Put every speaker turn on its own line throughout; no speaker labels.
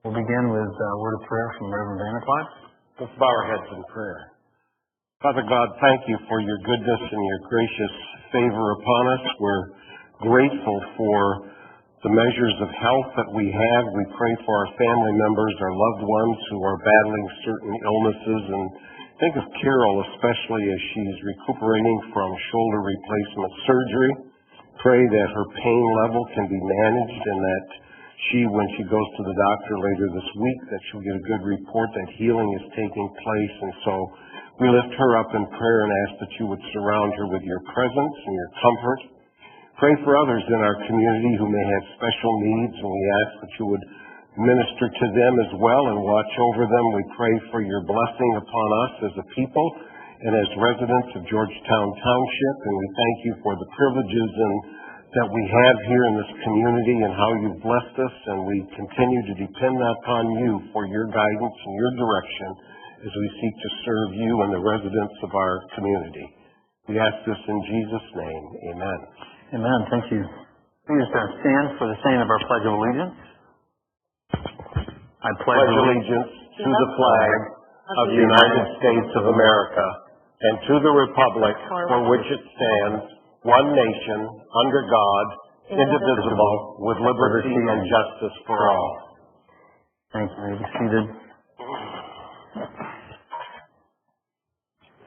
We'll begin with a word of prayer from Reverend Vanderclough.
Let's bow our heads in prayer. Father God, thank you for your goodness and your gracious favor upon us. We're grateful for the measures of health that we have. We pray for our family members, our loved ones who are battling certain illnesses. And think of Carol especially as she's recuperating from shoulder replacement surgery. Pray that her pain level can be managed and that she, when she goes to the doctor later this week, that she'll get a good report that healing is taking place. And so we lift her up in prayer and ask that you would surround her with your presence and your comfort. Pray for others in our community who may have special needs, and we ask that you would minister to them as well and watch over them. We pray for your blessing upon us as a people and as residents of Georgetown Township, and we thank you for the privileges that we have here in this community and how you've blessed us, and we continue to depend upon you for your guidance and your direction as we seek to serve you and the residents of our community. We ask this in Jesus' name. Amen.
Amen. Thank you. Please stand for the saying of our Pledge of Allegiance. I pledge
allegiance to the flag of the United States of America and to the republic for which it stands, one nation, under God, indivisible, with liberty and justice for all.
Thank you. Be seated.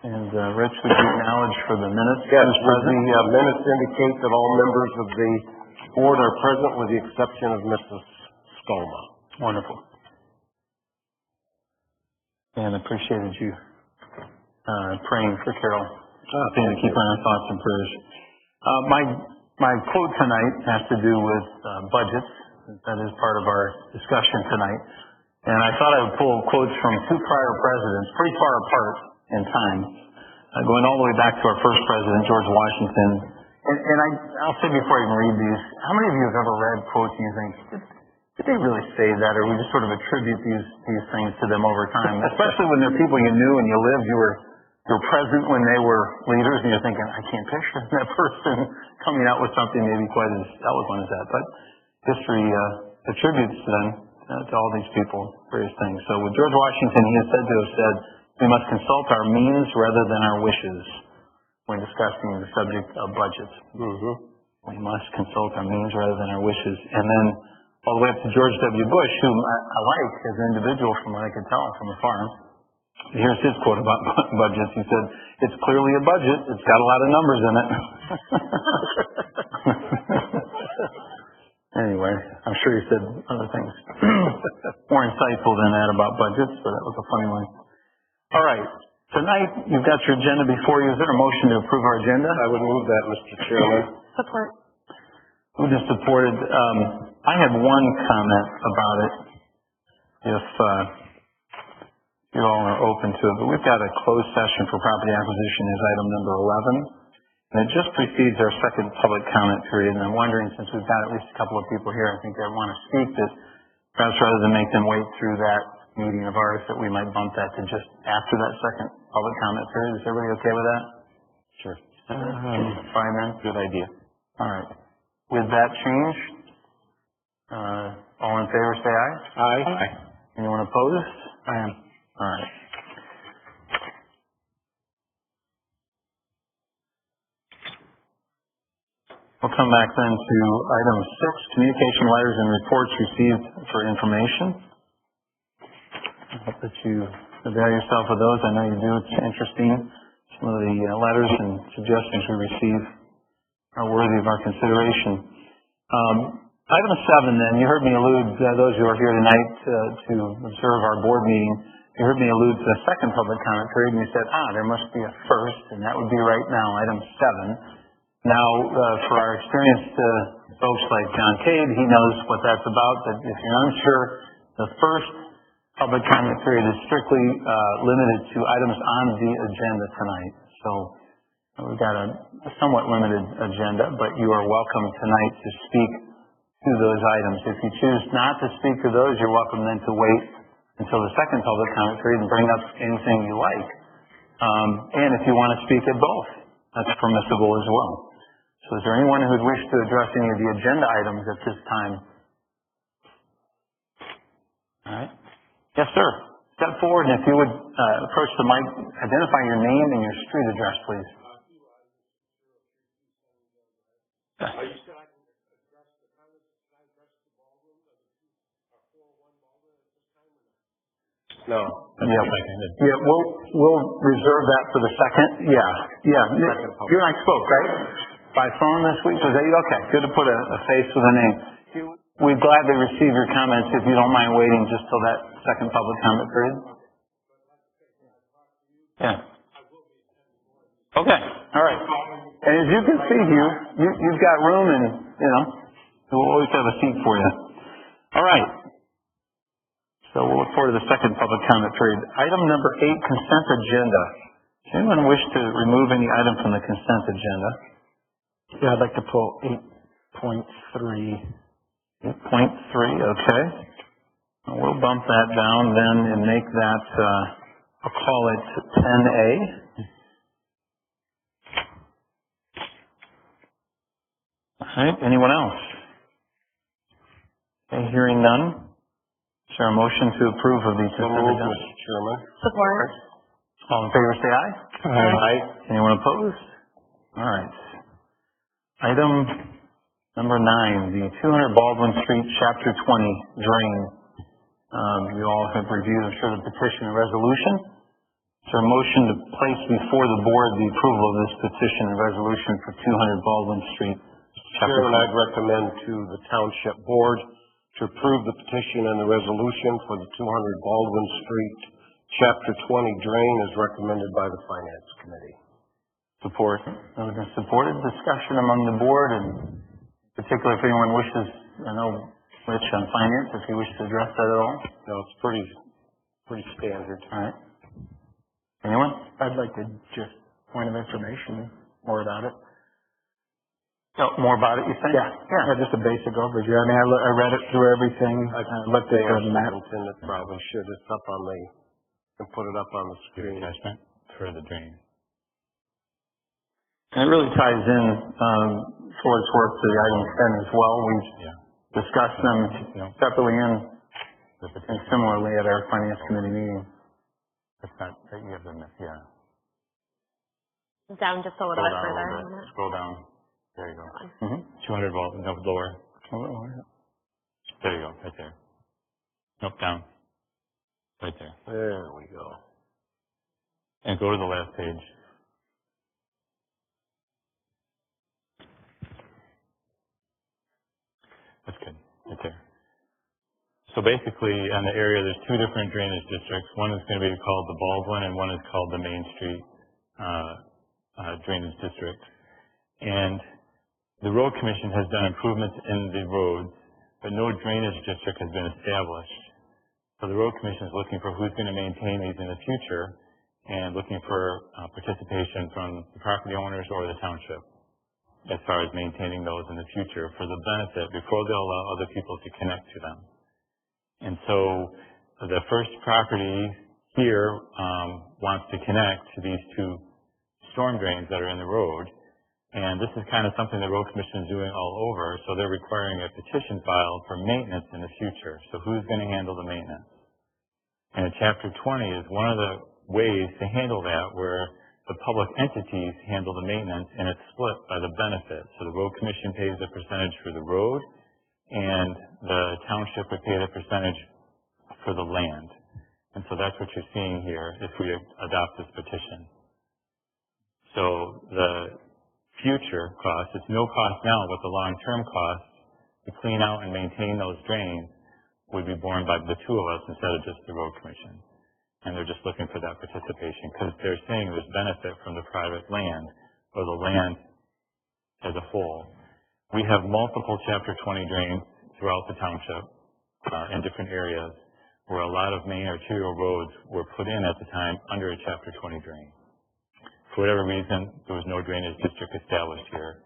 And Rich, would you acknowledge for the minutes?
Yes, the minutes indicate that all members of the board are present with the exception of Mrs. Skoma.
Wonderful. And appreciated you praying for Carol. To keep on our thoughts and prayers. My quote tonight has to do with budgets. That is part of our discussion tonight. And I thought I would pull quotes from two prior presidents, pretty far apart in time, going all the way back to our first president, George Washington. And I'll say before I even read these, how many of you have ever read quotes and you think, did they really say that, or we just sort of attribute these things to them over time? Especially when they're people you knew and you lived, you were present when they were leaders, and you're thinking, I can't picture that person coming out with something maybe quite as eloquent as that. But history attributes to them, to all these people, various things. So with George Washington, he is said to have said, we must consult our means rather than our wishes when discussing the subject of budgets.
Mm-hmm.
We must consult our means rather than our wishes. And then all the way up to George W. Bush, whom I like as an individual from what I could tell from afar. Here's his quote about budgets. He said, it's clearly a budget. It's got a lot of numbers in it. Anyway, I'm sure he said other things more insightful than that about budgets, but that was a funny one. All right. Tonight, you've got your agenda before you. Is there a motion to approve our agenda?
I would move that, Mr. Chairman.
Support. Who just supported? I have one comment about it. If you all are open to it, but we've got a closed session for property acquisition as item number 11, and it just precedes our second public comment period, and I'm wondering, since we've got at least a couple of people here, I think they want to speak, that perhaps rather than make them wait through that meeting of ours, that we might bump that to just after that second public comment period. Is everybody okay with that?
Sure.
Fine then?
Good idea.
All right. With that change, all in favor say aye.
Aye.
Aye. Anyone opposed?
I am.
All right. We'll come back then to item 6, communication letters and reports received for information. I hope that you avail yourself of those. I know you do. It's interesting. Some of the letters and suggestions we receive are worthy of our consideration. Item 7 then, you heard me allude, those who are here tonight to observe our board meeting, you heard me allude to the second public comment period, and you said, there must be a first, and that would be right now, item 7. Now, for our experienced folks like John Cade, he knows what that's about, but if you're unsure, the first public comment period is strictly limited to items on the agenda tonight. So we've got a somewhat limited agenda, but you are welcome tonight to speak to those items. If you choose not to speak to those, you're welcome then to wait until the second public comment period and bring up anything you like. And if you want to speak at both, that's permissible as well. So is there anyone who would wish to address any of the agenda items at this time? All right. Yes, sir. Step forward, and if you would approach the mic, identify your name and your street address, please.
No.
Yeah, we'll reserve that for the second. Yeah. You and I spoke, right? By phone this week? Was that you? Okay, good to put a face with a name. We'd gladly receive your comments if you don't mind waiting just till that second public comment period. Yeah. Okay, all right. And as you can see, you've got room and, we'll always have a seat for you. All right. So we'll look forward to the second public comment period. Item number 8, consent agenda. Does anyone wish to remove any item from the consent agenda?
Yeah, I'd like to pull 8.3.
8.3, okay. We'll bump that down then and make that, I'll call it 10A. All right, anyone else? Okay, hearing none. Is there a motion to approve of the consent agenda?
Mr. Chairman.
Support.
All in favor say aye.
Aye.
Anyone opposed? All right. Item number 9, the 200 Baldwin Street, Chapter 20 drain. You all have reviewed, I'm sure, the petition and resolution. Is there a motion to place before the board the approval of this petition and resolution for 200 Baldwin Street, Chapter 20?
Chairman, I'd recommend to the Township Board to approve the petition and the resolution for the 200 Baldwin Street, Chapter 20 drain as recommended by the Finance Committee.
Support. Those in support of discussion among the board, and particularly if anyone wishes, I know Rich on Finance, if you wish to address that at all.
No, it's pretty standard.
All right. Anyone?
I'd like to just point of information more about it.
Oh, more about it, you think?
Yeah, just a basic overview. I mean, I read it through everything. I looked at the map.
Superintendent probably should. It's up on the, and put it up on the screen.
Attachment for the drain.
And it really ties in, for its work to the item 10 as well. We've discussed them separately and similarly at our Finance Committee meeting.
It's not, you have them,
Down just a little bit further.
Scroll down. There you go.
200
volts, no, lower.
Oh,
There you go, right there. Nope, down. Right there.
There we go.
And go to the last page. That's good, right there. So basically, on the area, there's 2 different drainage districts. One is going to be called the Baldwin, and one is called the Main Street Drainage District. And the Road Commission has done improvements in the roads, but no drainage district has been established. So the Road Commission is looking for who's going to maintain these in the future, and looking for participation from the property owners or the township as far as maintaining those in the future for the benefit before they'll allow other people to connect to them. And so the first property here wants to connect to these 2 storm drains that are in the road. And this is kind of something the Road Commission is doing all over. So they're requiring a petition filed for maintenance in the future. So who's going to handle the maintenance? And Chapter 20 is one of the ways to handle that, where the public entities handle the maintenance, and it's split by the benefit. So the Road Commission pays a percentage for the road, and the township would pay the percentage for the land. And so that's what you're seeing here if we adopt this petition. So the future cost, it's no cost now, but the long-term cost to clean out and maintain those drains would be borne by the 2 of us instead of just the Road Commission. And they're just looking for that participation because they're saying there's benefit from the private land or the land as a whole. We have multiple Chapter 20 drains throughout the township in different areas where a lot of main arterial roads were put in at the time under a Chapter 20 drain. For whatever reason, there was no drainage district established here.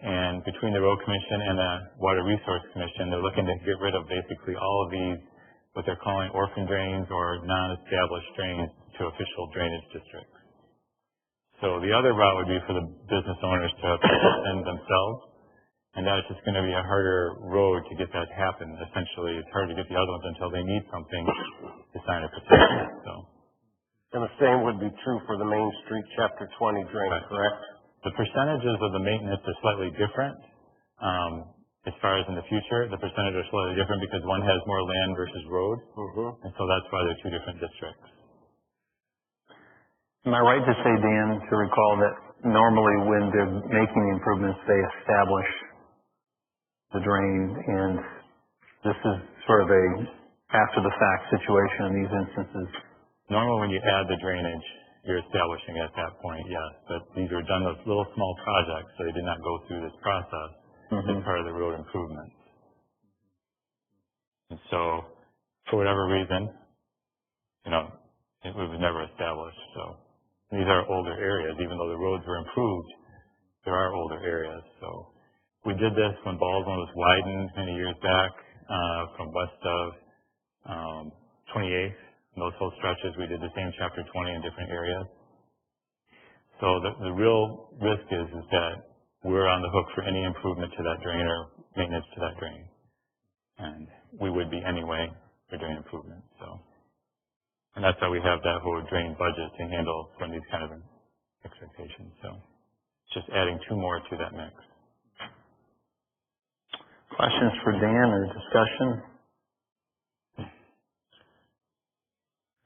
And between the Road Commission and the Water Resource Commission, they're looking to get rid of basically all of these, what they're calling orphan drains or non-established drains to official drainage districts. So the other route would be for the business owners to petition themselves And that's just going to be a harder road to get that to happen. Essentially, it's hard to get the other ones until they need something to sign a petition. So,
And the same would be true for the Main Street Chapter 20 drain,
Right.
correct?
the percentages of the maintenance are slightly different. As far as in the future, the percentages are slightly different because one has more land versus road.
Mm-hmm.
And so that's why they're two different districts.
Am I right to say, Dan, to recall that normally when they're making the improvements, they establish the drain, and this is sort of a after-the-fact situation in these instances?
Normally when you add the drainage, you're establishing at that point, yes. But these are done as little small projects, so they did not go through this process as part of the road improvements. And so, for whatever reason, it was never established. So these are older areas, even though the roads were improved, there are older areas. So we did this when Baldwin was widened many years back, from west of 28th. In those whole stretches, we did the same Chapter 20 in different areas. So the real risk is that we're on the hook for any improvement to that drain or maintenance to that drain. And we would be anyway for drain improvement. So, and that's why we have that whole drain budget to handle from these kind of expectations. So just adding two more to that mix.
Questions for Dan or discussion?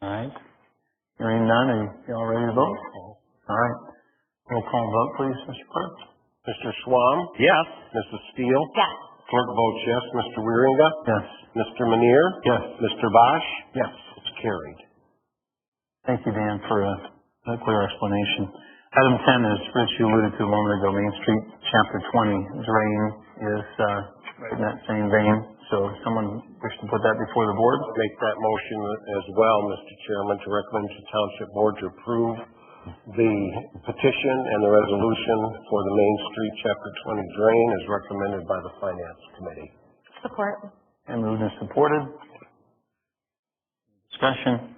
All right. Hearing none, are you all ready to vote? All right. Roll call vote, please, Mr. Clerk.
Mr. Schwam?
Yes.
Mrs. Steele?
Yes.
Clerk votes yes. Mr. Wieringa?
Yes.
Mr. Manier?
Yes.
Mr. Bosch?
Yes.
It's carried.
Thank you, Dan, for a clear explanation. Item 10, as Rich you alluded to a moment ago, Main Street Chapter 20 drain is right in that same vein. So if someone wish to put that before the board?
Make that motion as well, Mr. Chairman, to recommend to Township Board to approve the petition and the resolution for the Main Street Chapter 20 drain as recommended by the Finance Committee.
Support.
And moved and supported. Discussion.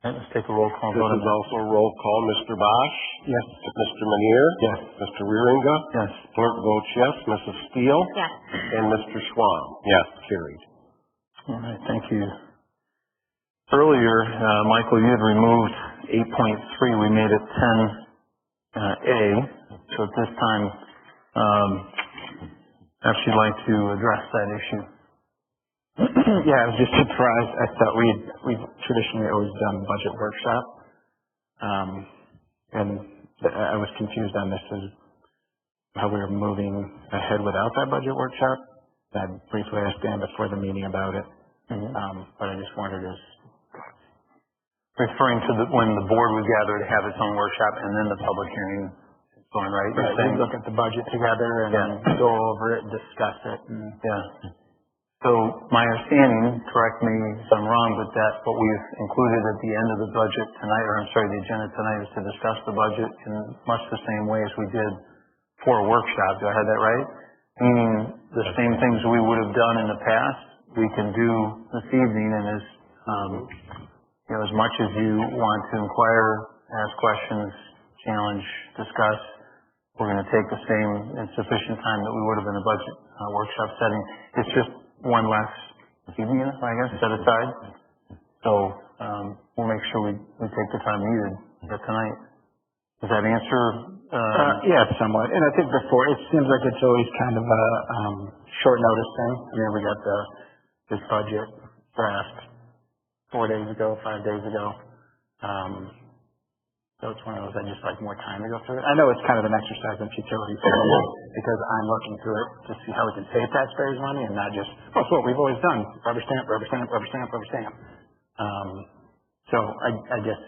All right, let's take a roll call
This
vote.
is also a roll call. Mr. Bosch?
Yes.
Mr. Manier?
Yes.
Mr. Wieringa?
Yes.
Clerk votes yes. Mrs. Steele?
Yes.
And Mr. Schwam? Yes. Carried.
All right, thank you. Earlier, Michael, you had removed 8.3. We made it 10A. So at this time, perhaps you'd like to address that issue.
Yeah, I was just surprised. I thought we've traditionally always done budget workshop. And I was confused on this as how we were moving ahead without that budget workshop. I briefly asked Dan before the meeting about it. But I just wondered
Referring to when the board would gather to have its own workshop and then the public hearing going, right? You're saying-
we look at the budget together and then go over it, discuss it. And
Yeah. So my understanding, correct me if I'm wrong, but that what we've included at the end of the budget tonight, or I'm sorry, the agenda tonight is to discuss the budget in much the same way as we did for a workshop. Do I have that right? Meaning the same things we would have done in the past, we can do this evening, and as much as you want to inquire, ask questions, challenge, discuss, we're going to take the same and sufficient time that we would have in a budget workshop setting. It's just one less evening, I guess, set aside. So we'll make sure we take the time needed for tonight. Does that answer?
yeah, somewhat. And I think before, it seems like it's always kind of a short notice thing. I mean, we got this budget draft 4 days ago, 5 days ago. So it's one of those I just like more time to go through it. I know it's kind of an exercise in futility for me because I'm looking through it to see how we can save taxpayers' money and not just, well, it's what we've always done. Rubber stamp, rubber stamp, rubber stamp, rubber stamp. So I guess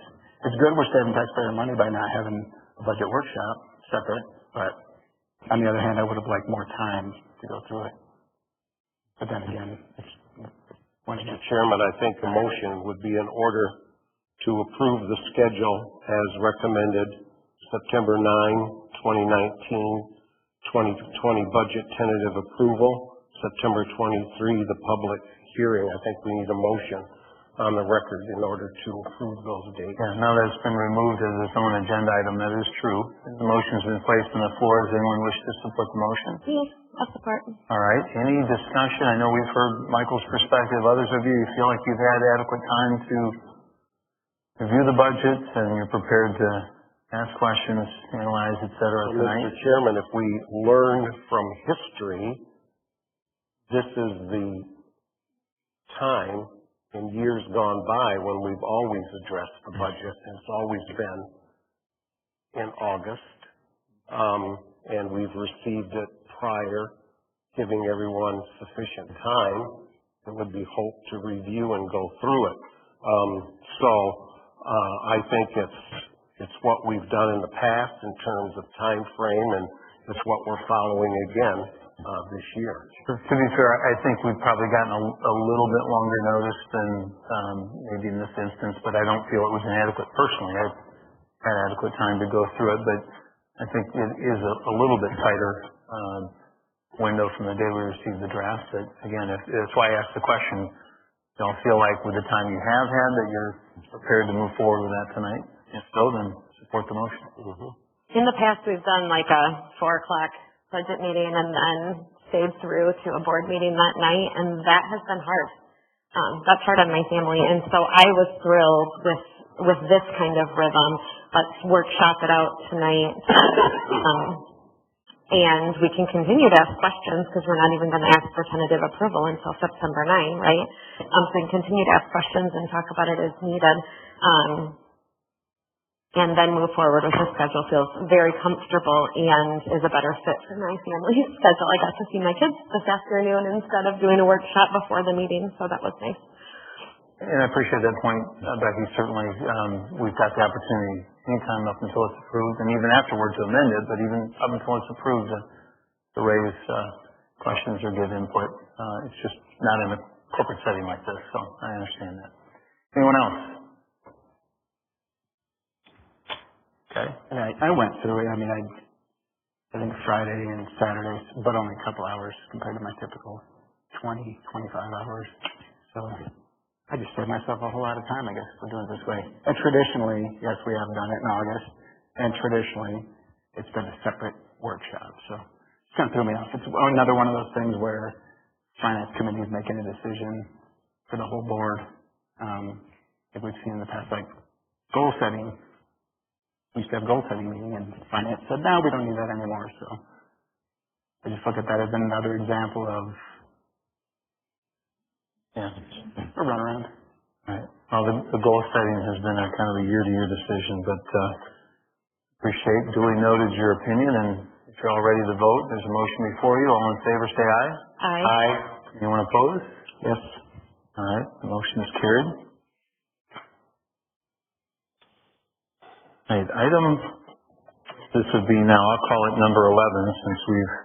it's good we're saving taxpayer money by not having a budget workshop separate, but on the other hand, I would have liked more time to go through it. But then again, it's one
Mr. Chairman, I think the motion would be in order to approve the schedule as recommended, September 9, 2019, 2020 budget tentative approval, September 23, the public hearing. I think we need a motion on the record in order to approve those dates.
Yeah, now that it's been removed as its own agenda item, that is true. The motion's been placed on the floor. Does anyone wish to support the motion?
Yes, I'll support.
All right, any discussion? I know we've heard Michael's perspective. Others of you, you feel like you've had adequate time to review the budget and you're prepared to ask questions, analyze, et cetera, tonight?
Mr. Chairman, if we learn from history, this is the time in years gone by when we've always addressed the budget, and it's always been in August, and we've received it prior, giving everyone sufficient time, it would be hoped, to review and go through it. I think it's what we've done in the past in terms of time frame, and it's what we're following again this year.
To be fair, I think we've probably gotten a little bit longer notice than maybe in this instance, but I don't feel it was inadequate personally. I've had adequate time to go through it, but I think it is a little bit tighter window from the day we received the draft. But again, that's why I asked the question. Don't feel like with the time you have had that you're prepared to move forward with that tonight. If so, then support the motion.
In the past, we've done like a 4 o'clock budget meeting and then stayed through to a board meeting that night, and that has been hard. That's hard on my family, and so I was thrilled with this kind of rhythm. Let's workshop it out tonight, and we can continue to ask questions because we're not even going to ask for tentative approval until September 9, right? So we can continue to ask questions and talk about it as needed. And then move forward with the schedule feels very comfortable and is a better fit for my family's schedule. I got to see my kids this afternoon instead of doing a workshop before the meeting, so that was nice.
And I appreciate that point, Becky. Certainly, we've got the opportunity anytime up until it's approved, and even afterward to amend it, but even up until it's approved to raise questions or give input. It's just not in a corporate setting like this, so I understand that. Anyone else? Okay.
And I went through it. I mean, I think Friday and Saturday, but only a couple hours compared to my typical 20, 25 hours. So I just saved myself a whole lot of time, I guess, for doing it this way. And traditionally, yes, we have done it in August, and traditionally, it's been a separate workshop. So it's kind of threw me off. It's another one of those things where finance committee is making a decision for the whole board. If we've seen in the past, like goal setting, we used to have goal setting meeting, and finance said, no, we don't need that anymore. So I just look at that as another example of a runaround.
Right. Well, the goal setting has been a kind of a year-to-year decision, but appreciate, duly noted your opinion, and if you're all ready to vote, there's a motion before you. All in favor, say aye.
Aye.
Aye. Anyone opposed?
Yes.
All right, the motion is carried. All right, this would be now, I'll call it number 11, since we've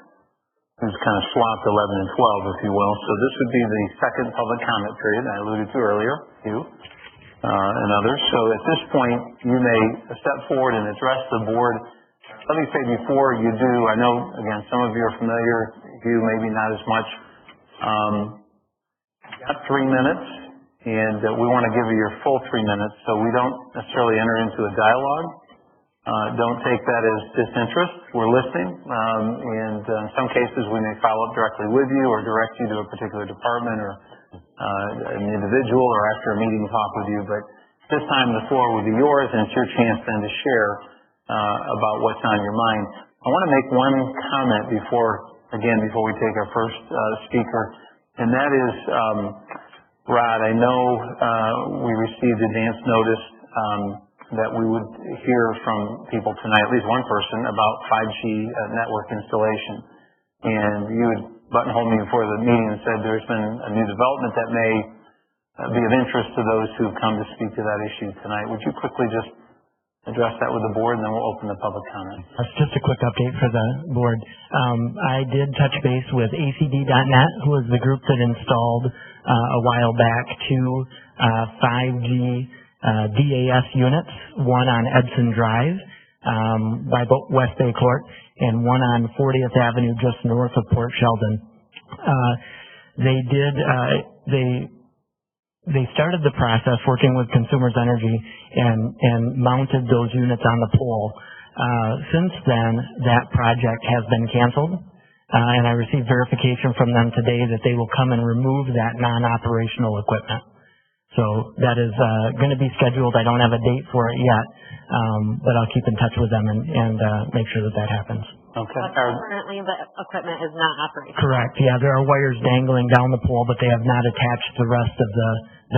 kind of swapped 11 and 12, if you will. So this would be the second public comment period I alluded to earlier, and others. So at this point, you may step forward and address the board. Let me say before you do, I know, again, some of you are familiar, you maybe not as much. You've got 3 minutes, and we want to give you your full 3 minutes, so we don't necessarily enter into a dialogue. Don't take that as disinterest. We're listening, and in some cases we may follow up directly with you or direct you to a particular department or an individual or after a meeting talk with you. But this time the floor will be yours, and it's your chance then to share about what's on your mind. I want to make one comment before we take our first speaker, and that is, Rod, I know we received advance notice that we would hear from people tonight, at least one person, about 5G network installation. And you had buttonholed me before the meeting and said there's been a new development that may be of interest to those who've come to speak to that issue tonight. Would you quickly just address that with the board, and then we'll open the public comment.
That's just a quick update for the board. I did touch base with ACD.net, who was the group that installed a while back 2 5G DAS units, one on Edson Drive by West Bay Court, and one on 40th Avenue just north of Port Sheldon. They they started the process working with Consumers Energy and mounted those units on the pole. Since then, that project has been canceled, and I received verification from them today that they will come and remove that non-operational equipment. So that is going to be scheduled. I don't have a date for it yet, but I'll keep in touch with them and make sure that happens.
Okay.
But currently, the equipment is not operating.
Correct. Yeah, there are wires dangling down the pole, but they have not attached the rest of the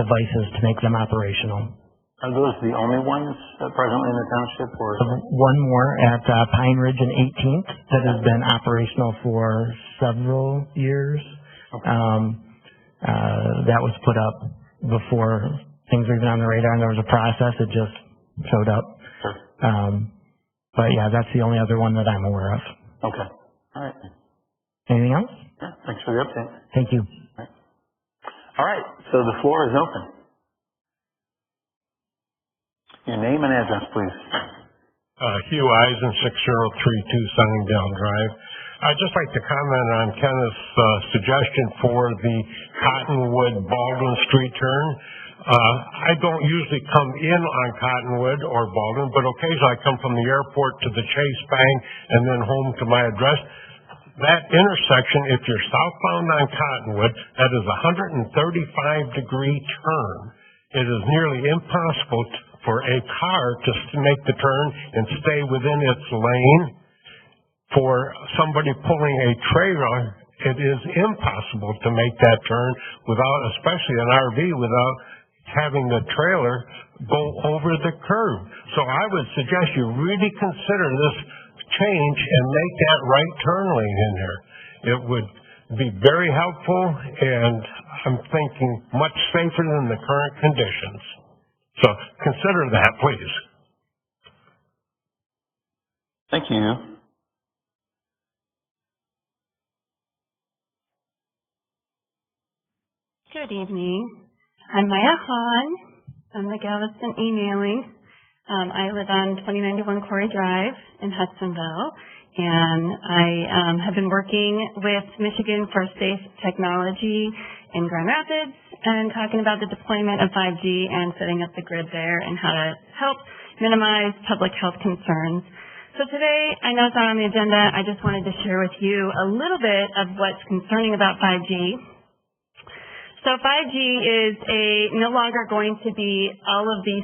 devices to make them operational.
Are those the only ones presently in the township, or?
One more at Pine Ridge and 18th that has been operational for several years.
Okay.
That was put up before things were even on the radar, and there was a process. It just showed up.
Sure.
But yeah, that's the only other one that I'm aware of.
Okay. All right.
Anything else?
Yeah, thanks for the update.
Thank you.
All right, so the floor is open. Your name and address, please.
Hugh Eisen, 6032 Sunningdale Drive. I'd just like to comment on Kenneth's suggestion for the Cottonwood Baldwin Street turn. I don't usually come in on Cottonwood or Baldwin, but occasionally I come from the airport to the Chase Bank and then home to my address. That intersection, if you're southbound on Cottonwood, that is a 135-degree turn. It is nearly impossible for a car to make the turn and stay within its lane. For somebody pulling a trailer, it is impossible to make that turn without, especially an RV, without having the trailer go over the curb. So I would suggest you really consider this change and make that right turn lane in there. It would be very helpful, and I'm thinking much safer than the current conditions. So consider that, please.
Thank you.
Good evening. I'm Maya Hahn. I'm the Galveston emailing. I live on 2091 Quarry Drive in Hudsonville, and I have been working with Michigan for Safe Technology in Grand Rapids and talking about the deployment of 5G and setting up the grid there and how to help minimize public health concerns. So today, I know it's not on the agenda. I just wanted to share with you a little bit of what's concerning about 5G. So 5G is no longer going to be all of the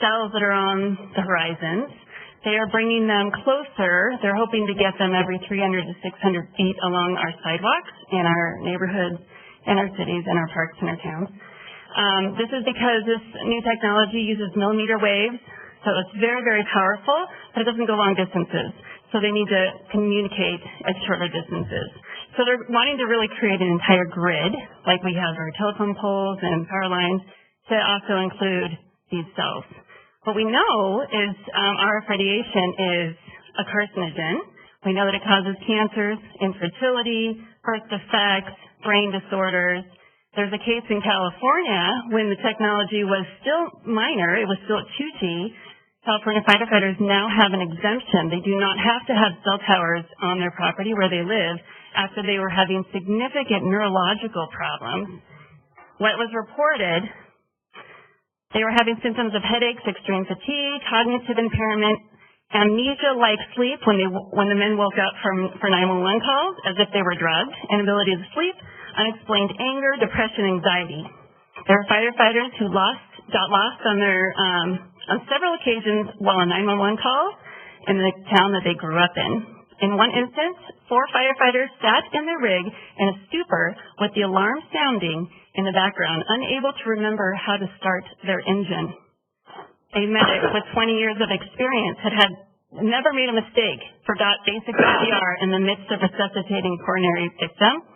cells that are on the horizons. They are bringing them closer. They're hoping to get them every 300 to 600 feet along our sidewalks in our neighborhoods, in our cities, in our parks, and our towns. This is because this new technology uses millimeter waves, so it's very, very powerful, but it doesn't go long distances. So they need to communicate at shorter distances. So they're wanting to really create an entire grid, like we have our telephone poles and power lines, to also include these cells. What we know is RF radiation is a carcinogen. We know that it causes cancers, infertility, birth defects, brain disorders. There's a case in California when the technology was still minor, it was still at 2G. California firefighters now have an exemption. They do not have to have cell towers on their property where they live after they were having significant neurological problems. What was reported, they were having symptoms of headaches, extreme fatigue, cognitive impairment, amnesia-like sleep when the men woke up for 911 calls as if they were drugged, inability to sleep, unexplained anger, depression, anxiety. There were firefighters who got lost on several occasions while on 911 calls in the town that they grew up in. In one instance, 4 firefighters sat in their rig in a stupor with the alarm sounding in the background, unable to remember how to start their engine. A medic with 20 years of experience had never made a mistake, forgot basic CPR in the midst of resuscitating coronary victim.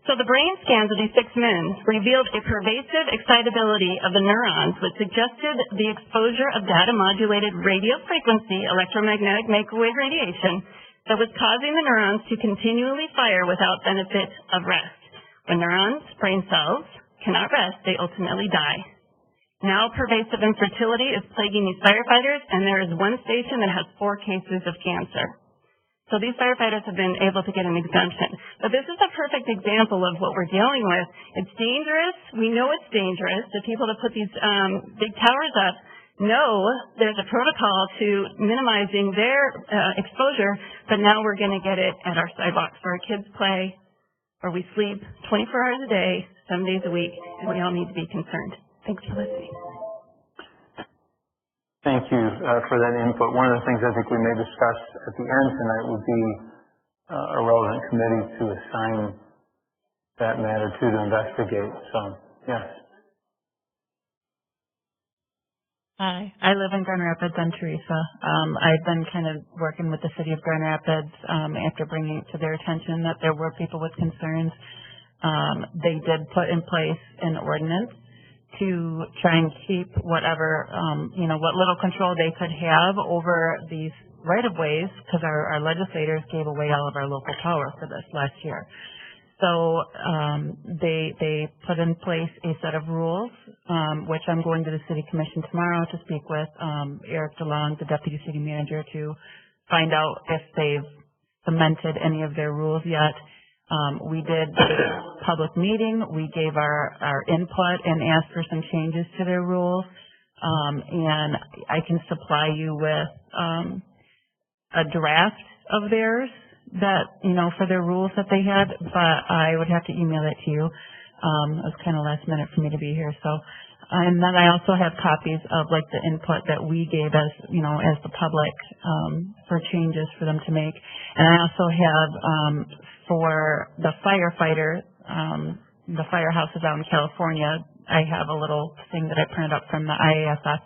So the brain scans of these 6 men revealed a pervasive excitability of the neurons, which suggested the exposure of data-modulated radio frequency electromagnetic microwave radiation that was causing the neurons to continually fire without benefit of rest. When neurons, brain cells, cannot rest, they ultimately die. Now pervasive infertility is plaguing these firefighters, and there is one station that has 4 cases of cancer. So these firefighters have been able to get an exemption. But this is a perfect example of what we're dealing with. It's dangerous. We know it's dangerous. The people that put these big towers up know there's a protocol to minimizing their exposure, but now we're going to get it at our sidewalks where our kids play, where we sleep 24 hours a day, 7 days a week, and we all need to be concerned. Thanks for listening.
Thank you for that input. One of the things I think we may discuss at the end tonight would be a relevant committee to assign that matter to investigate. So, yes.
Hi, I live in Grand Rapids. I'm Teresa. I've been kind of working with the city of Grand Rapids after bringing it to their attention that there were people with concerns. They did put in place an ordinance to try and keep whatever, what little control they could have over these right-of-ways, because our legislators gave away all of our local power for this last year. So they put in place a set of rules, which I'm going to the City Commission tomorrow to speak with Eric DeLong, the Deputy City Manager, to find out if they've cemented any of their rules yet. We did a public meeting. We gave our input and asked for some changes to their rules. And I can supply you with a draft of theirs that, for their rules that they had, but I would have to email it to you. It was kind of last minute for me to be here. So, and then I also have copies of like the input that we gave as the public, for changes for them to make. And I also have, for the firefighter, the firehouses out in California, I have a little thing that I printed up from the IASF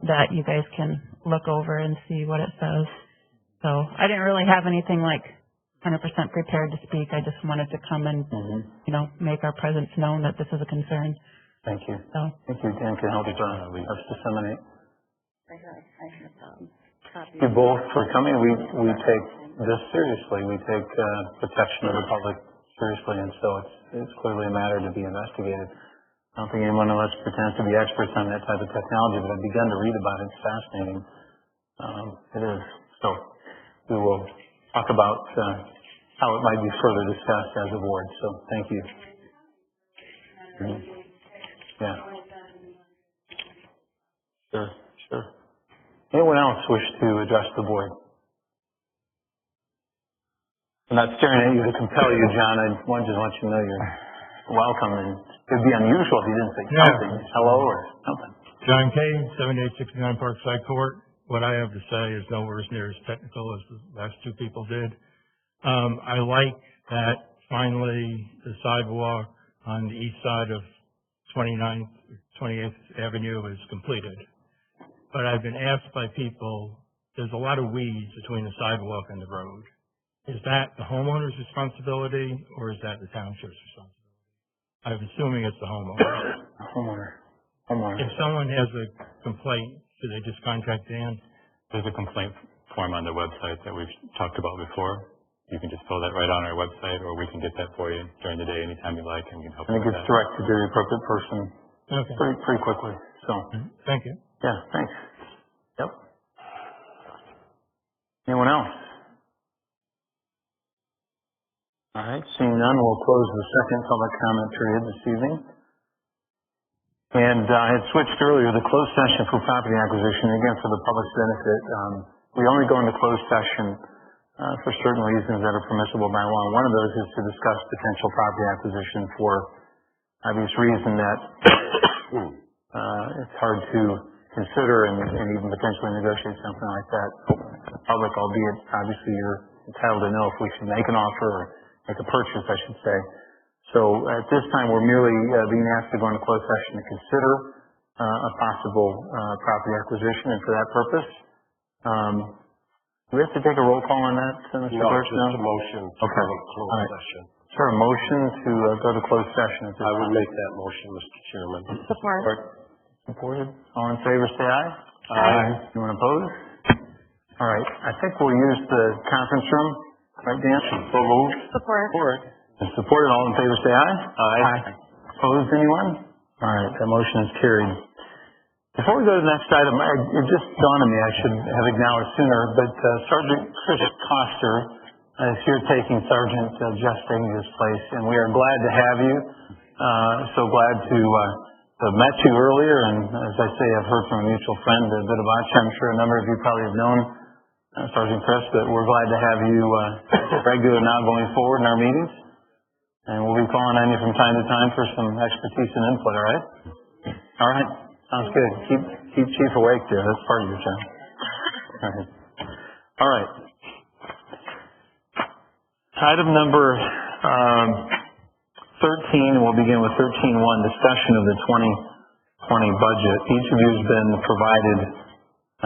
that you guys can look over and see what it says. So I didn't really have anything like 100% prepared to speak. I just wanted to come and, make our presence known that this is a concern.
Thank you.
So.
Thank you, Dan, can help us disseminate.
I have
Thank you both for coming. We take this seriously. We take protection of the public seriously, and so it's clearly a matter to be investigated. I don't think anyone of us pretends to be experts on that type of technology, but I've begun to read about it. It's fascinating. It is. So we will talk about how it might be further discussed as a board. So thank you. Yeah. Sure. Anyone else wish to address the board? I'm not staring at you to compel you, John. I wanted to let you know you're welcome, and it would be unusual if you didn't say something. Hello or something.
John Kane, 7869 Parkside Court. What I have to say is nowhere near as technical as the last two people did. I like that finally the sidewalk on the east side of 28th Avenue is completed. But I've been asked by people, there's a lot of weeds between the sidewalk and the road. Is that the homeowner's responsibility, or is that the township's responsibility? I'm assuming it's the homeowner.
Homeowner.
If someone has a complaint, should they just contact Dan? There's a complaint form on the website that we've talked about before. You can just fill that right on our website, or we can get that for you during the day anytime you like, and we can help you with that.
I think it's directed to the appropriate person pretty quickly. So.
Thank you.
Yeah, thanks. Yep. Anyone else? All right, seeing none, we'll close the second public comment period this evening. And I had switched earlier the closed session for property acquisition, again, for the public's benefit. We only go into closed session for certain reasons that are permissible by law. One of those is to discuss potential property acquisition for obvious reason that it's hard to consider and even potentially negotiate something like that in public, albeit obviously you're entitled to know if we should make an offer or make a purchase, I should say. So at this time, we're merely being asked to go into closed session to consider a possible property acquisition, and for that purpose, do we have to take a roll call on that, Mr. Clerk?
No, just a motion to go to closed session.
Sure, a motion to go to closed session at this time.
I would make that motion, Mr. Chairman.
Support.
Supported. All in favor, say aye. Aye. Anyone opposed? All right. I think we'll use the conference room. Right, Dan? So moved.
Support.
Supported. All in favor, say aye.
Aye.
Opposed, anyone? All right. That motion is carried. Before we go to the next item, it just dawned on me, I should have acknowledged sooner, but Sergeant Chris Coster is here taking Sergeant Jeff Stegner's place, and we are glad to have you. So glad to have met you earlier, and as I say, I've heard from a mutual friend a bit about you. I'm sure a number of you probably have known Sergeant Chris, but we're glad to have you regular now going forward in our meetings, and we'll be calling on you from time to time for some expertise and input, all right? All right. Sounds good. Keep Chief awake there. That's part of your job. All right. Item number 13, we'll begin with 13.1, discussion of the 2020 budget. Each of you has been provided,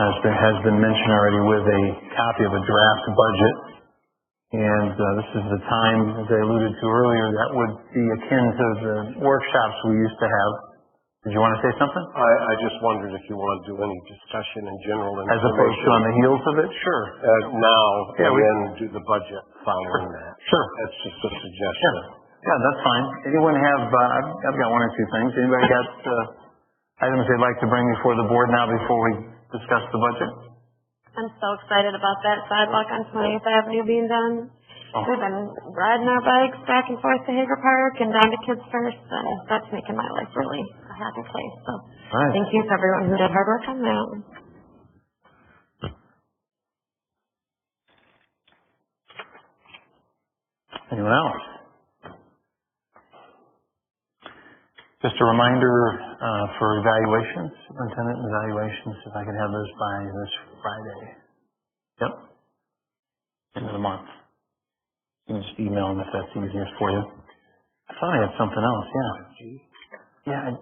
as has been mentioned already, with a copy of a draft budget. And this is the time, as I alluded to earlier, that would be akin to the workshops we used to have. Did you want to say something?
I just wondered if you want to do any discussion in general.
As opposed to on the heels of it? Sure.
Now,
Yeah,
and then do the budget following that.
Sure.
That's just a suggestion.
Yeah, that's fine. Anyone have, I've got one or two things. Anybody got items they'd like to bring before the board now before we discuss the budget?
I'm so excited about that sidewalk on 20th Avenue being done.
Oh.
We've been riding our bikes back and forth to Hager Park and down to Kids First, and that's making my life really a happy place. So
Right.
thank you to everyone who did hard work on that.
Anyone else? Just a reminder for evaluations, superintendent evaluations, if I could have those by this Friday. Yep. End of the month. You can just email them if that's easiest for you. I thought I had something else, yeah. Yeah,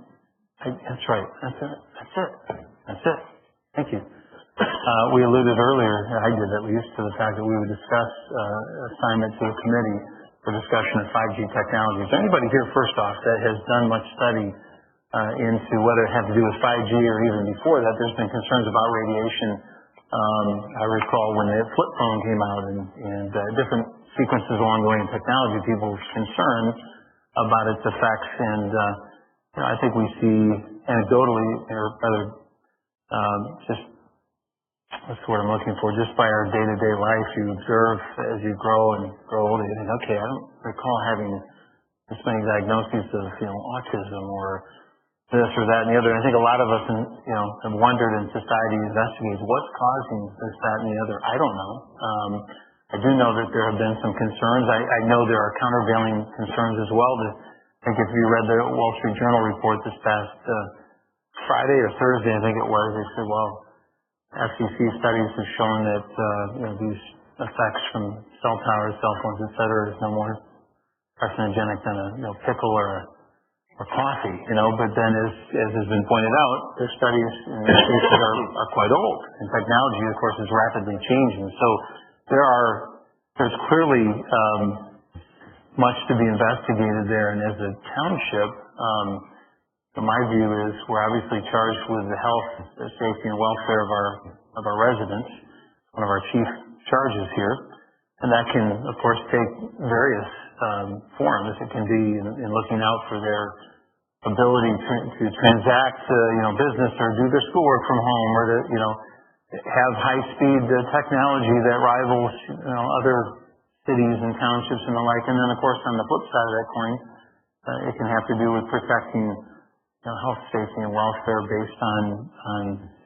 that's right. That's it. Thank you. We alluded earlier, I did at least, to the fact that we would discuss assignment to a committee for discussion of 5G technology. Is there anybody here, first off, that has done much study into whether it had to do with 5G or even before that? There's been concerns about radiation. I recall when the flip phone came out and different sequences along the way in technology, people were concerned about its effects. And I think we see anecdotally, or rather just, what's the word I'm looking for, just by our day-to-day life, you observe as you grow and grow older, you think, okay, I don't recall having this many diagnoses of, autism or this or that and the other. I think a lot of us, have wondered in society, investigated what's causing this, that, and the other. I don't know. I do know that there have been some concerns. I know there are countervailing concerns as well. I think if you read the Wall Street Journal report this past Friday or Thursday, I think it was, they said, well, FCC studies have shown that these effects from cell towers, cell phones, et cetera, is no more carcinogenic than a pickle or coffee. But then, as has been pointed out, their studies in many cases are quite old, and technology, of course, is rapidly changing. So there's clearly much to be investigated there, and as a township. My view is we're obviously charged with the health, the safety, and welfare of our residents, one of our chief charges here, and that can, of course, take various forms. It can be in looking out for their ability to transact, business or do their schoolwork from home, or to, have high-speed technology that rivals, other cities and townships and the like. And then, of course, on the flip side of that coin, it can have to do with protecting health, safety, and welfare based on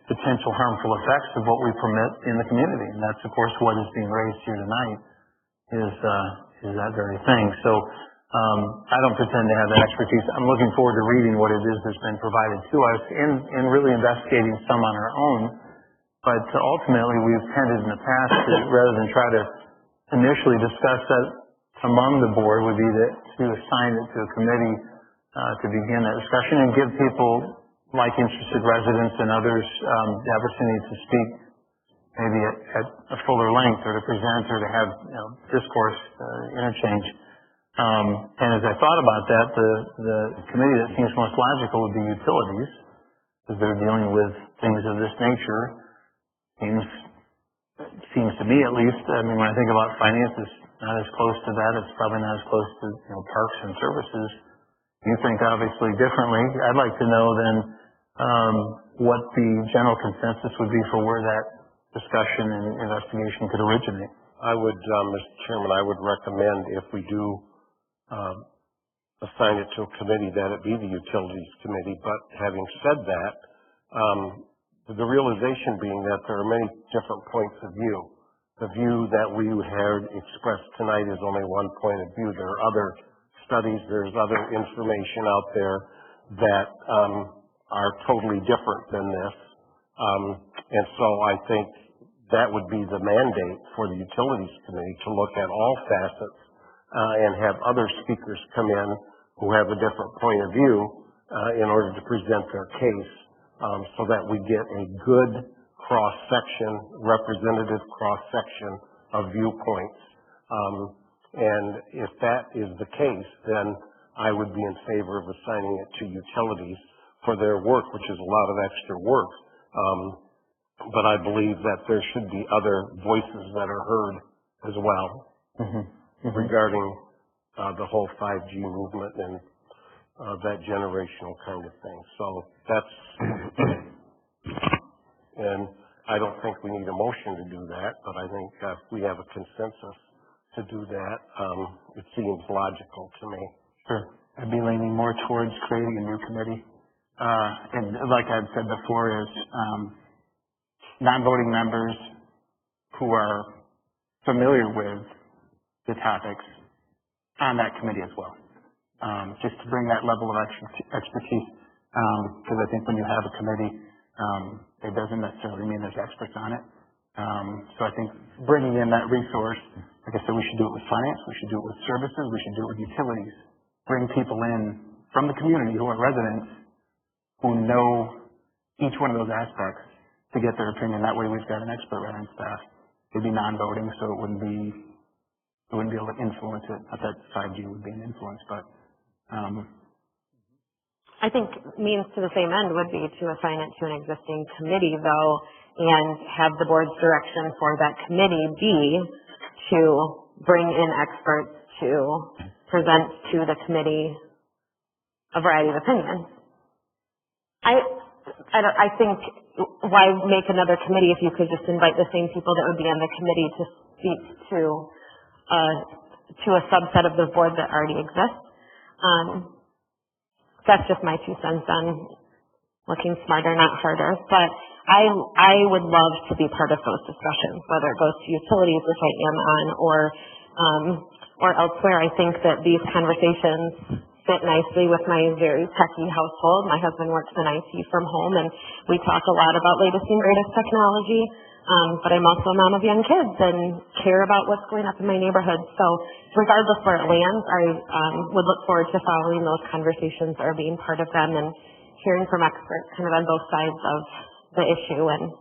potential harmful effects of what we permit in the community. And that's, of course, what is being raised here tonight is that very thing. So I don't pretend to have that expertise. I'm looking forward to reading what it is that's been provided to us and really investigating some on our own. But ultimately, we've tended in the past to, rather than try to initially discuss that among the board, would be to assign it to a committee to begin that discussion and give people, like interested residents and others, the opportunity to speak maybe at a fuller length, or to present, or to have discourse, interchange. And as I thought about that, the committee that seems most logical would be utilities, because they're dealing with things of this nature. Seems to me, at least. I mean, when I think about finance, it's not as close to that. It's probably not as close to parks and services. You think obviously differently. I'd like to know then what the general consensus would be for where that discussion and investigation could originate.
I would, Mr. Chairman, I would recommend if we do assign it to a committee, that it be the Utilities Committee. But having said that, the realization being that there are many different points of view. The view that we heard expressed tonight is only one point of view. There are other studies, there's other information out there that are totally different than this. And so I think that would be the mandate for the Utilities Committee, to look at all facets and have other speakers come in who have a different point of view in order to present their case, so that we get a good cross-section, representative cross-section of viewpoints. And if that is the case, then I would be in favor of assigning it to utilities for their work, which is a lot of extra work. But I believe that there should be other voices that are heard as well regarding the whole 5G movement and that generational kind of thing. So that's, and I don't think we need a motion to do that, but I think if we have a consensus to do that, it seems logical to me.
Sure. I'd be leaning more towards creating a new committee. And like I've said before, is non-voting members who are familiar with the topics on that committee as well. Just to bring that level of expertise, because I think when you have a committee, it doesn't necessarily mean there's experts on it. So I think bringing in that resource, like I said, we should do it with finance, we should do it with services, we should do it with utilities. Bring people in from the community who are residents who know each one of those aspects to get their opinion. That way we've got an expert right on staff. It'd be non-voting, so it wouldn't be able to influence it. Not that 5G would be an influence, but
I think means to the same end would be to assign it to an existing committee, though, and have the board's direction for that committee be to bring in experts to present to the committee a variety of opinions. I think why make another committee if you could just invite the same people that would be on the committee to speak to a subset of the board that already exists. That's just my 2 cents on looking smarter, not harder. But I would love to be part of those discussions, whether it goes to utilities, which I am on, or elsewhere. I think that these conversations fit nicely with my very techie household. My husband works in IT from home, and we talk a lot about latest and greatest technology. But I'm also a mom of young kids and care about what's going up in my neighborhood. So regardless where it lands, I would look forward to following those conversations or being part of them and hearing from experts kind of on both sides of the issue. And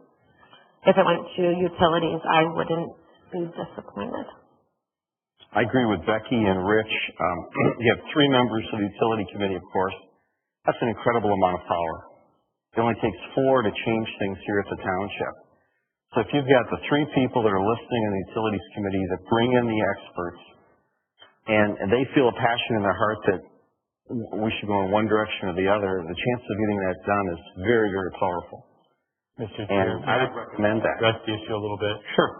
if it went to utilities, I wouldn't be disappointed.
I agree with Becky and Rich. You have 3 members of the Utility Committee, of course. That's an incredible amount of power. It only takes 4 to change things here at the Township. So if you've got the 3 people that are listening in the Utilities Committee that bring in the experts, and they feel a passion in their heart that we should go in one direction or the other, the chance of getting that done is very, very powerful.
Mr. Chair,
And I would recommend that.
address the issue a little bit.
Sure.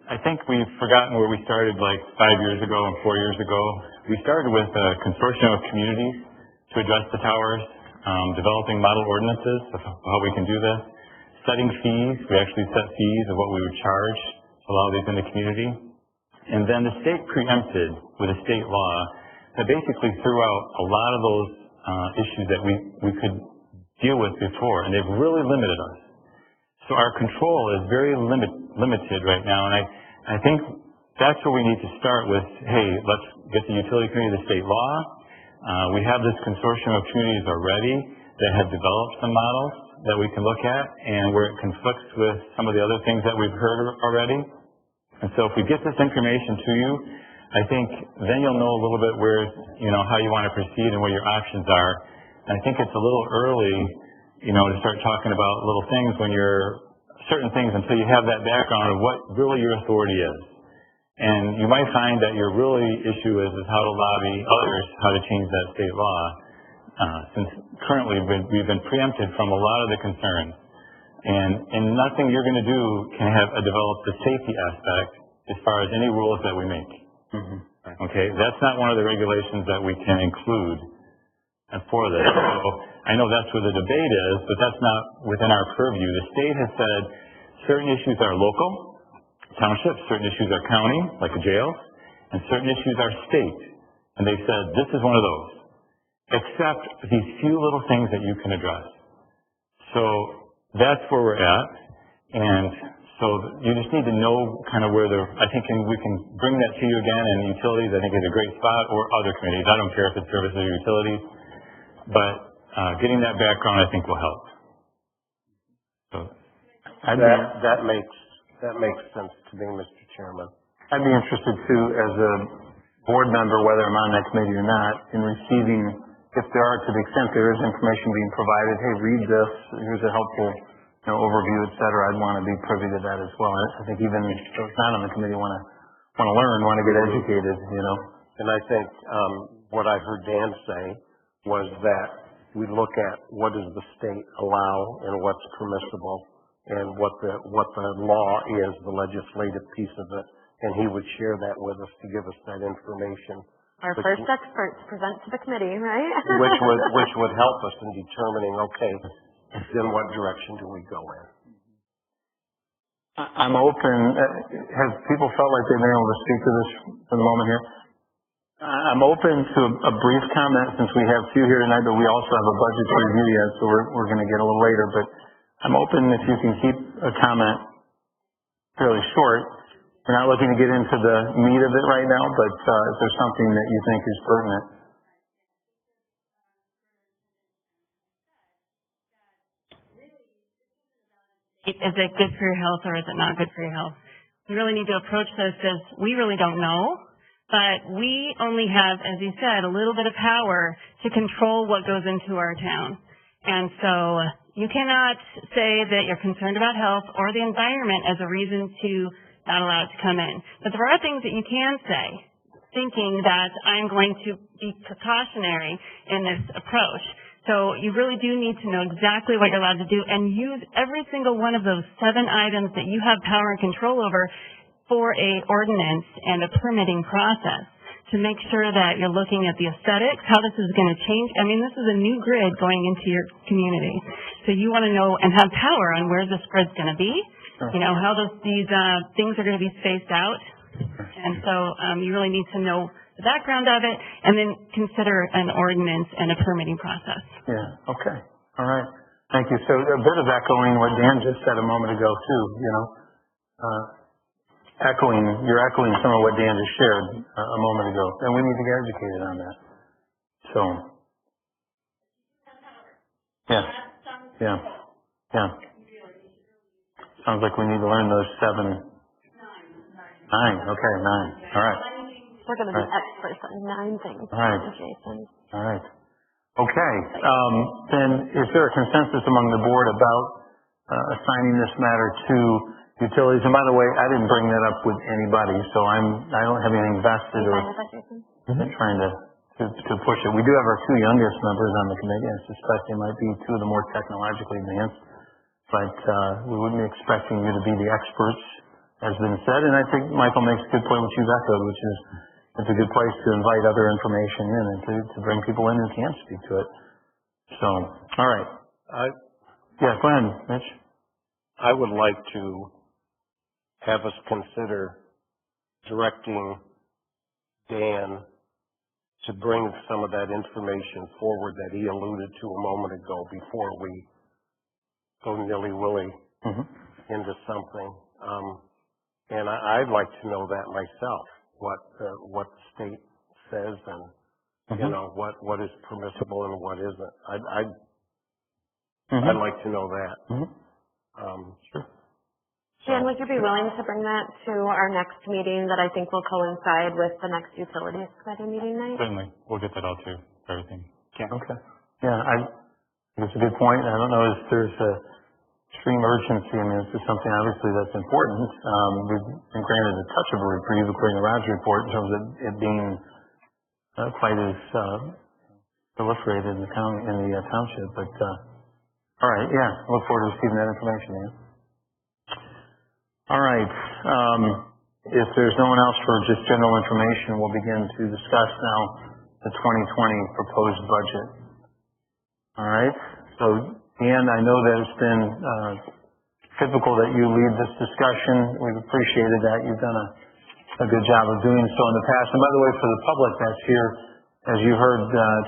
I think we've forgotten where we started like 5 years ago and 4 years ago. We started with a consortium of communities to address the towers, developing model ordinances of how we can do this, setting fees. We actually set fees of what we would charge to allow these in the community. And then the state preempted with a state law that basically threw out a lot of those issues that we could deal with before, and they've really limited us. So our control is very limited right now, and I think that's where we need to start with, hey, let's get the utility committee the state law. We have this consortium of communities already that have developed some models that we can look at, and where it conflicts with some of the other things that we've heard already. And so if we get this information to you, I think then you'll know a little bit where, how you want to proceed and where your options are. And I think it's a little early, to start talking about little things when you're certain things until you have that background of what really your authority is. And you might find that your really issue is how to lobby others how to change that state law. since currently we've been preempted from a lot of the concerns. And nothing you're going to do can develop the safety aspect as far as any rules that we make.
Mm-hmm.
Okay, that's not one of the regulations that we can include for this. So I know that's where the debate is, but that's not within our purview. The state has said certain issues are local, township, certain issues are county, like a jail, and certain issues are state. And they said this is one of those, except these few little things that you can address. So that's where we're at, and so you just need to know kind of where I think we can bring that to you again, and utilities I think is a great spot, or other committees. I don't care if it's services or utilities, but getting that background I think will help. So
that makes sense to me, Mr. Chairman.
I'd be interested too, as a board member, whether I'm on that committee or not, in receiving, if there are, to the extent there is information being provided, hey, read this, here's a helpful overview, et cetera. I'd want to be privy to that as well. I think even those not on the committee want to learn, want to get educated,
And I think what I heard Dan say was that we look at what does the state allow and what's permissible, and what the law is, the legislative piece of it, and he would share that with us to give us that information.
Our first expert to present to the committee, right?
which would help us in determining, okay, then what direction do we go in?
I'm open. Have people felt like they've been able to speak to this for the moment here? I'm open to a brief comment since we have few here tonight, but we also have a budget to review yet, so we're going to get a little later. But I'm open if you can keep a comment fairly short. We're not looking to get into the meat of it right now, but if there's something that you think is pertinent.
Is it good for your health or is it not good for your health? We really need to approach this as we really don't know, but we only have, as you said, a little bit of power to control what goes into our town. And so you cannot say that you're concerned about health or the environment as a reason to not allow it to come in. But there are things that you can say, thinking that I'm going to be precautionary in this approach. So you really do need to know exactly what you're allowed to do and use every single one of those 7 items that you have power and control over for a ordinance and a permitting process to make sure that you're looking at the aesthetics, how this is going to change. I mean, this is a new grid going into your community. So you want to know and have power on where this grid's going to be, how these things are going to be spaced out. And so you really need to know the background of it, and then consider an ordinance and a permitting process.
Yeah, okay. All right. Thank you. So a bit of echoing what Dan just said a moment ago, too, you're echoing some of what Dan just shared a moment ago, and we need to get educated on that. So, yeah. Sounds like we need to learn those 7. 9. Okay, 9. All right.
We're going to be experts on 9 things.
All right.
Jason.
All right. Okay. Then is there a consensus among the board about assigning this matter to utilities? And by the way, I didn't bring that up with anybody, so I don't have anything vested or trying to push it. We do have our 2 youngest members on the committee. I suspect they might be 2 of the more technologically advanced, but we wouldn't be expecting you to be the experts, as been said. And I think Michael makes a good point, which you've echoed, which is it's a good place to invite other information in and to bring people in who can speak to it. So, all right. Go ahead, Mitch.
I would like to have us consider directing Dan to bring some of that information forward that he alluded to a moment ago before we go nilly-willy into something. And I'd like to know that myself, what the state says and, what is permissible and what isn't. I'd like to know that.
Sure.
Dan, would you be willing to bring that to our next meeting that I think will coincide with the next utilities committee meeting night?
Certainly. We'll get that out too, everything.
Yeah. Okay. Yeah, I think it's a good point. I don't know if there's a extreme urgency. I mean, this is something obviously that's important. We've been granted a touch of a reprieve according to Rod's report in terms of it being quite as proliferated in the county, in the township, but, all right, yeah, look forward to receiving that information, Dan. All right, if there's no one else for just general information, we'll begin to discuss now the 2020 proposed budget. All right, so Dan, I know that it's been typical that you lead this discussion. We've appreciated that. You've done a good job of doing so in the past. And by the way, for the public that's here, as you heard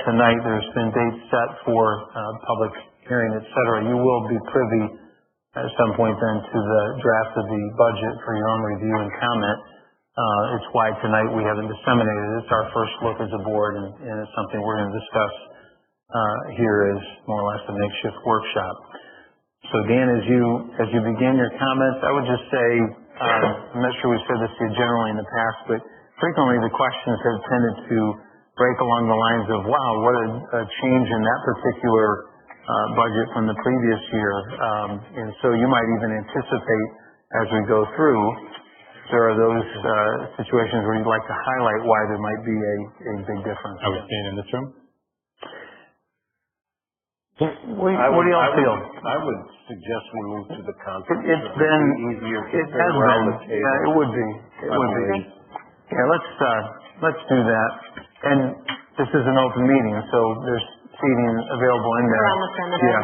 tonight, there's been dates set for public hearing, et cetera. You will be privy at some point then to the draft of the budget for your own review and comment. It's why tonight we haven't disseminated it. It's our first look as a board, and it's something we're going to discuss here as more or less a makeshift workshop. So Dan, as you begin your comments, I would just say, I'm not sure we've said this to you generally in the past, but frequently the questions have tended to break along the lines of, wow, what a change in that particular budget from the previous year. And so you might even anticipate as we go through, there are those situations where you'd like to highlight why there might be a big difference.
Are we staying in this room?
What do y'all feel?
I would suggest we move to the conference.
It's been
easier to
it
sit
has
around
been.
the table.
Yeah, it would be. It would be. Yeah, let's do that. And this is an open meeting, so there's seating available in there.
Around the perimeter.
Yeah.